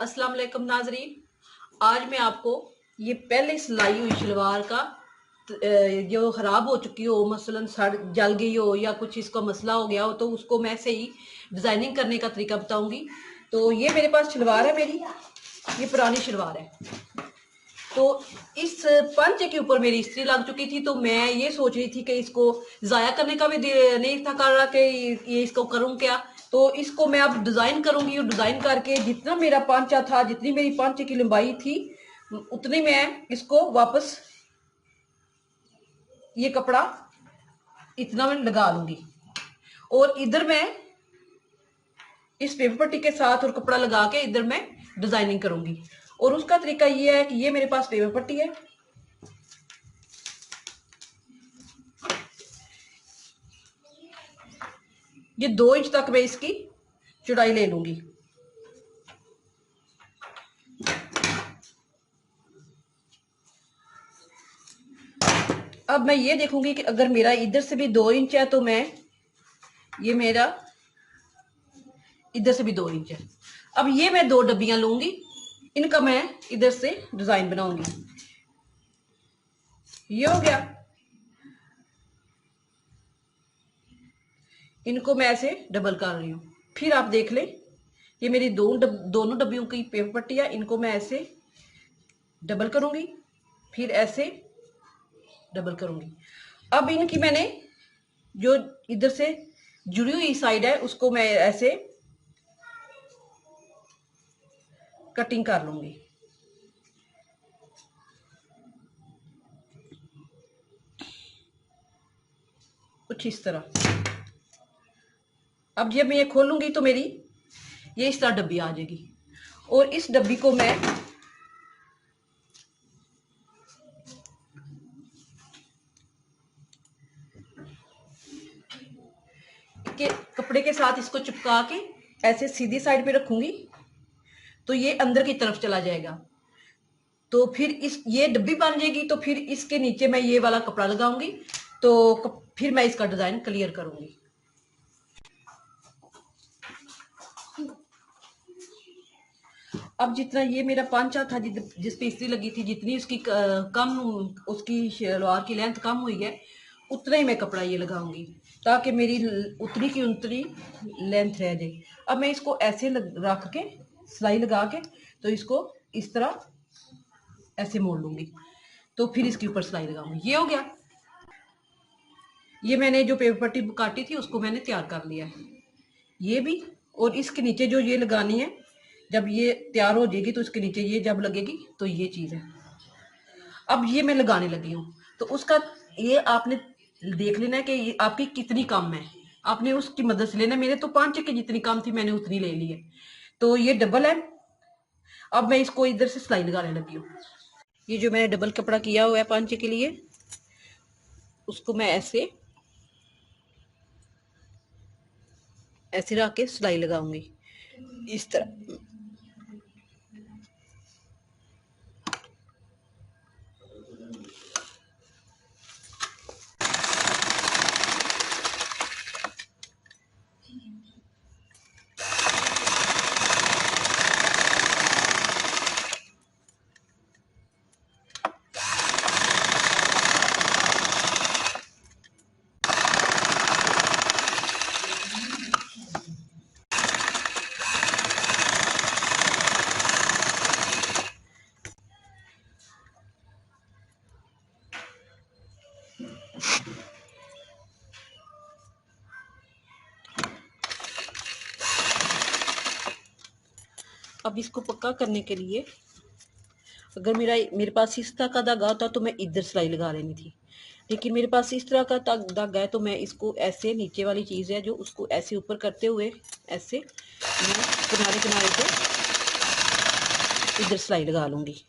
अस्सलाम वालेकुम नाजरीन। आज मैं आपको ये पहले सिलाई हुई शलवार का जो ख़राब हो चुकी हो, मसलन सड़ जल गई हो या कुछ इसका मसला हो गया हो, तो उसको मैं सही डिज़ाइनिंग करने का तरीका बताऊंगी। तो ये मेरे पास शलवार है, मेरी ये पुरानी शलवार है। तो इस पंचे के ऊपर मेरी इस्त्री लग चुकी थी, तो मैं ये सोच रही थी कि इसको ज़ाया करने का भी नहीं था कर रहा कि ये इसको करूँ क्या। तो इसको मैं अब डिज़ाइन करूँगी और डिज़ाइन करके जितना मेरा पांचा था, जितनी मेरी पांचे की लंबाई थी, उतनी मैं इसको वापस ये कपड़ा इतना मैं लगा लूंगी। और इधर मैं इस पेपर पट्टी के साथ और कपड़ा लगा के इधर मैं डिज़ाइनिंग करूंगी। और उसका तरीका ये है कि ये मेरे पास पेपर पट्टी है, ये 2 इंच तक मैं इसकी चौड़ाई ले लूंगी। अब मैं ये देखूंगी कि अगर मेरा इधर से भी 2 इंच है तो मैं ये मेरा इधर से भी 2 इंच है। अब ये मैं 2 डब्बियां लूंगी, इनका मैं इधर से डिजाइन बनाऊंगी। ये हो गया, इनको मैं ऐसे डबल कर रही हूँ। फिर आप देख लें, ये मेरी दोनों डब्बियों की पेपर पट्टी है, इनको मैं ऐसे डबल करूंगी, फिर ऐसे डबल करूंगी। अब इनकी मैंने जो इधर से जुड़ी हुई साइड है उसको मैं ऐसे कटिंग कर लूंगी, कुछ इस तरह। अब जब मैं ये खोलूंगी तो मेरी ये इस तरह डब्बी आ जाएगी। और इस डब्बी को मैं के कपड़े के साथ इसको चिपका के ऐसे सीधी साइड पे रखूंगी, तो ये अंदर की तरफ चला जाएगा। तो फिर इस ये डब्बी बन जाएगी। तो फिर इसके नीचे मैं ये वाला कपड़ा लगाऊंगी, तो फिर मैं इसका डिजाइन क्लियर करूंगी। अब जितना ये मेरा पांचा था जिस पे इस्त्री लगी थी, जितनी उसकी कम उसकी शलवार की लेंथ कम हुई है, उतना ही मैं कपड़ा ये लगाऊंगी, ताकि मेरी उतनी की उतनी लेंथ रह जाए। अब मैं इसको ऐसे रख के सिलाई लगा के, तो इसको इस तरह ऐसे मोड़ लूंगी, तो फिर इसके ऊपर सिलाई लगाऊंगी। ये हो गया। ये मैंने जो पेपर पट्टी काटी थी उसको मैंने तैयार कर लिया है, ये भी। और इसके नीचे जो ये लगानी है, जब ये तैयार हो जाएगी तो इसके नीचे ये जब लगेगी तो ये चीज़ है। अब ये मैं लगाने लगी हूँ, तो उसका ये आपने देख लेना है कि ये आपकी कितनी कम है, आपने उसकी मदद से लेना। मेरे तो 5 की जितनी कम थी मैंने उतनी ले ली है, तो ये डबल है। अब मैं इसको इधर से सिलाई लगाने लगी हूँ। ये जो मैंने डबल कपड़ा किया हुआ है 5 के लिए, उसको मैं ऐसे ऐसे रख के सिलाई लगाऊंगी इस तरह। अब इसको पक्का करने के लिए, अगर मेरे पास इस तरह का धागा होता तो मैं इधर सिलाई लगा लेनी थी, लेकिन मेरे पास इस तरह का धागा है, तो मैं इसको ऐसे नीचे वाली चीज़ है जो उसको ऐसे ऊपर करते हुए ऐसे मैं किनारे किनारे पे इधर सिलाई लगा लूँगी।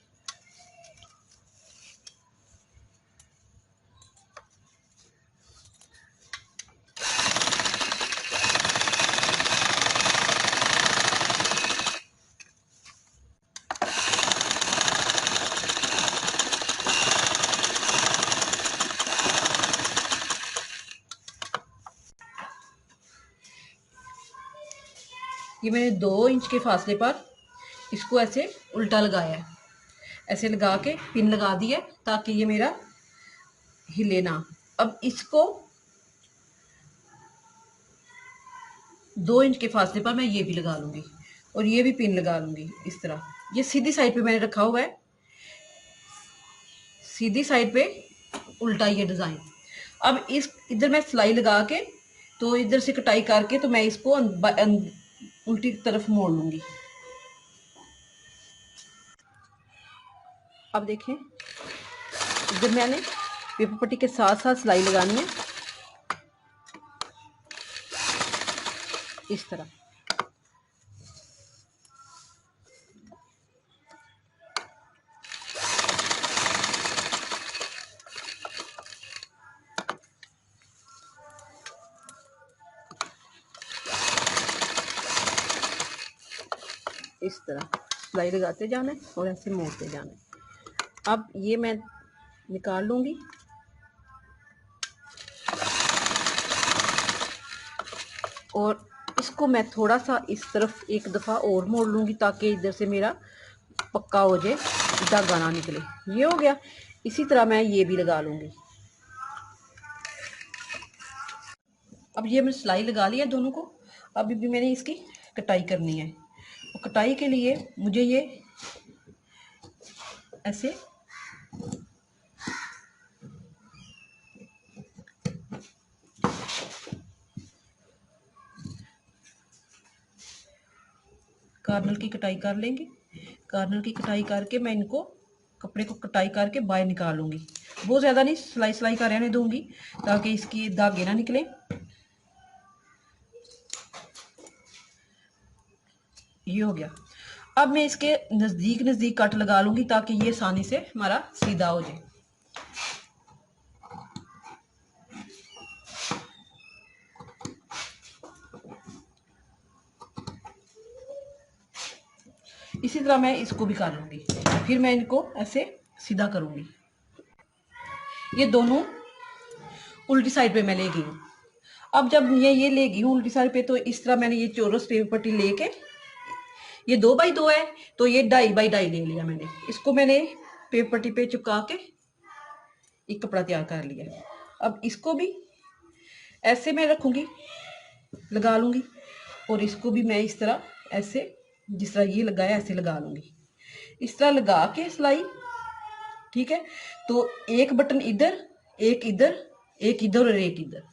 ये मैंने 2 इंच के फासले पर इसको ऐसे उल्टा लगाया है, ऐसे लगा के पिन लगा दी है ताकि ये मेरा हिले ना। अब इसको 2 इंच के फासले पर मैं ये भी लगा लूँगी और ये भी पिन लगा लूँगी इस तरह। ये सीधी साइड पे मैंने रखा हुआ है, सीधी साइड पे उल्टा ये डिज़ाइन। अब इस इधर मैं सिलाई लगा के तो इधर से कटाई करके तो मैं इसको उल्टी तरफ मोड़ लूँगी। अब देखें, इधर मैंने पेपर पट्टी के साथ साथ सिलाई लगानी है इस तरह। इस तरह सिलाई लगाते जाना है और ऐसे मोड़ते जाना है। अब ये मैं निकाल लूँगी और इसको मैं थोड़ा सा इस तरफ एक दफ़ा और मोड़ लूँगी ताकि इधर से मेरा पक्का हो जाए, धागा ना निकले। ये हो गया। इसी तरह मैं ये भी लगा लूँगी। अब ये मैंने सिलाई लगा लिया दोनों को। अभी भी मैंने इसकी कटाई करनी है और कटाई के लिए मुझे ये ऐसे कार्नर की कटाई कर लेंगे। कार्नर की कटाई करके मैं इनको कपड़े को कटाई करके बाहर निकालूंगी। बहुत ज़्यादा नहीं, सिलाई सिलाई का रहने दूंगी ताकि इसकी धागे ना निकले। ये हो गया। अब मैं इसके नज़दीक नज़दीक कट लगा लूंगी ताकि ये आसानी से हमारा सीधा हो जाए। इसी तरह मैं इसको भी कर लूंगी, फिर मैं इनको ऐसे सीधा करूंगी। ये दोनों उल्टी साइड पे मैं ले गई हूँ। अब जब ये ले गई हूँ उल्टी साइड पे तो इस तरह मैंने ये चौरस पेपर पट्टी लेके, ये 2x2 है तो ये 2.5x2 ले लिया मैंने। इसको मैंने पेपर पट्टी पे चिपका के एक कपड़ा तैयार कर लिया। अब इसको भी ऐसे मैं रखूंगी, लगा लूंगी और इसको भी मैं इस तरह ऐसे जिस तरह ये लगाया ऐसे लगा लूंगी। इस तरह लगा के सिलाई, ठीक है। तो एक बटन इधर, एक इधर, एक इधर और एक इधर।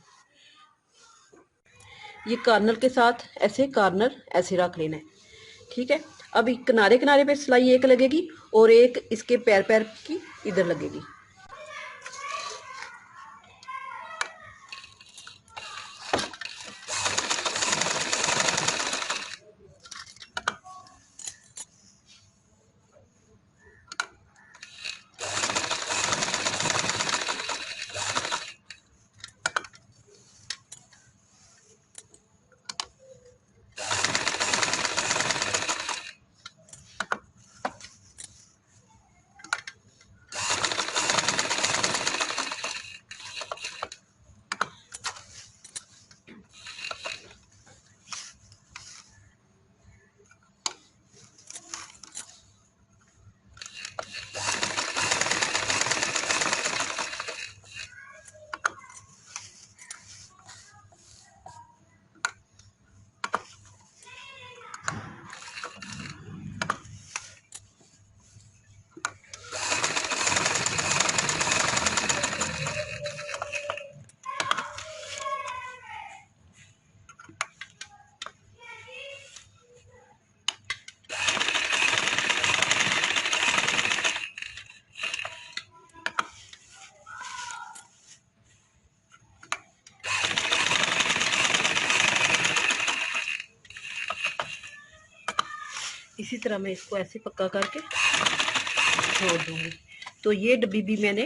ये कार्नर के साथ ऐसे कार्नर ऐसे रख लेना है, ठीक है। अब किनारे किनारे पे सिलाई एक लगेगी और एक इसके पैर पैर की इधर लगेगी। इसी तरह मैं इसको ऐसे पक्का करके छोड़ दूंगी। तो ये डब्बी भी मैंने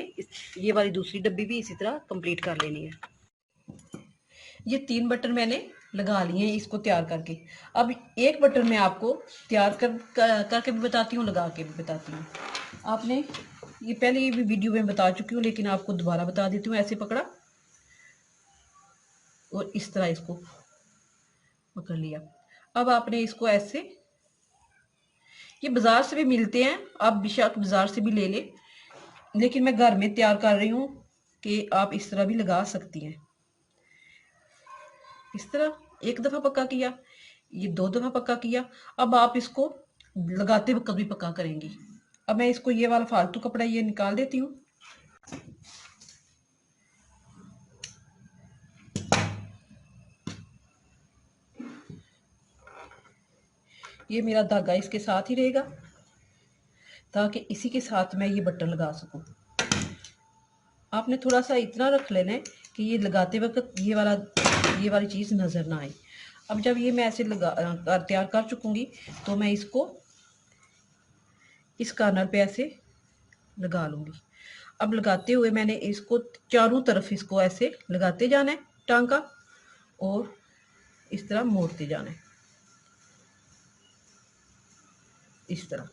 ये वाली दूसरी डब्बी भी इसी तरह कंप्लीट कर लेनी है। ये 3 बटन मैंने लगा लिए हैं इसको तैयार करके। अब एक बटन मैं आपको तैयार करके भी बताती हूँ, लगा के भी बताती हूँ। आपने ये पहले ये भी वीडियो में बता चुकी हूँ लेकिन आपको दोबारा बता देती हूँ। ऐसे पकड़ा और इस तरह इसको पकड़ लिया। अब आपने इसको ऐसे ये बाजार से भी मिलते हैं, आप बेशक बाजार से भी ले लें, लेकिन मैं घर में तैयार कर रही हूँ कि आप इस तरह भी लगा सकती हैं। इस तरह एक दफ़ा पक्का किया, ये 2 दफ़ा पक्का किया। अब आप इसको लगाते वक्त भी पक्का करेंगी। अब मैं इसको ये वाला फालतू कपड़ा ये निकाल देती हूँ। ये मेरा धागा इसके साथ ही रहेगा ताकि इसी के साथ मैं ये बटन लगा सकूं। आपने थोड़ा सा इतना रख लेना है कि ये लगाते वक्त ये वाली चीज़ नज़र ना आए। अब जब ये मैं ऐसे तैयार कर चुकूंगी तो मैं इसको इस कॉर्नर पे ऐसे लगा लूंगी। अब लगाते हुए मैंने इसको चारों तरफ इसको ऐसे लगाते जाना है टांका, और इस तरह मोड़ते जाना है। इस तरह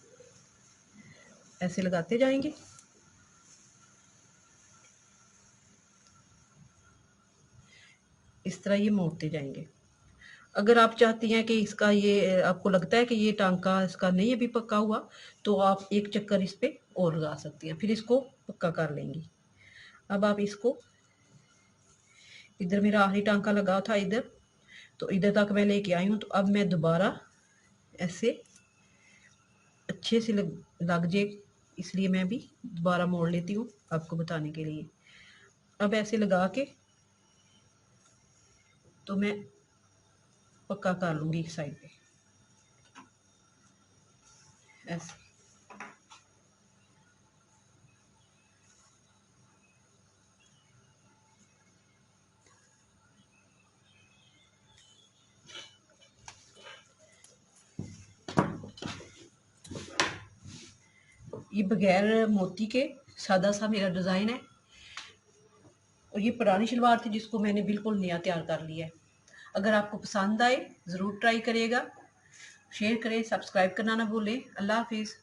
ऐसे लगाते जाएंगे। इस तरह ये मोड़ते जाएंगे। अगर आप चाहती हैं कि इसका ये आपको लगता है कि ये टांका इसका नहीं अभी पक्का हुआ, तो आप एक चक्कर इस पे और लगा सकती हैं, फिर इसको पक्का कर लेंगी। अब आप इसको, इधर मेरा आखिरी टांका लगा था इधर, तो इधर तक मैं लेके आई हूँ। तो अब मैं दोबारा ऐसे अच्छे से लग जाए, इसलिए मैं भी दोबारा मोड़ लेती हूँ आपको बताने के लिए। अब ऐसे लगा के तो मैं पक्का कर लूँगी एक साइड पे ऐसे। ये बगैर मोती के सादा सा मेरा डिज़ाइन है, और ये पुरानी शलवार थी जिसको मैंने बिल्कुल नया तैयार कर लिया है। अगर आपको पसंद आए ज़रूर ट्राई करिएगा, शेयर करें, सब्सक्राइब करना ना भूलें। अल्लाह हाफिज़।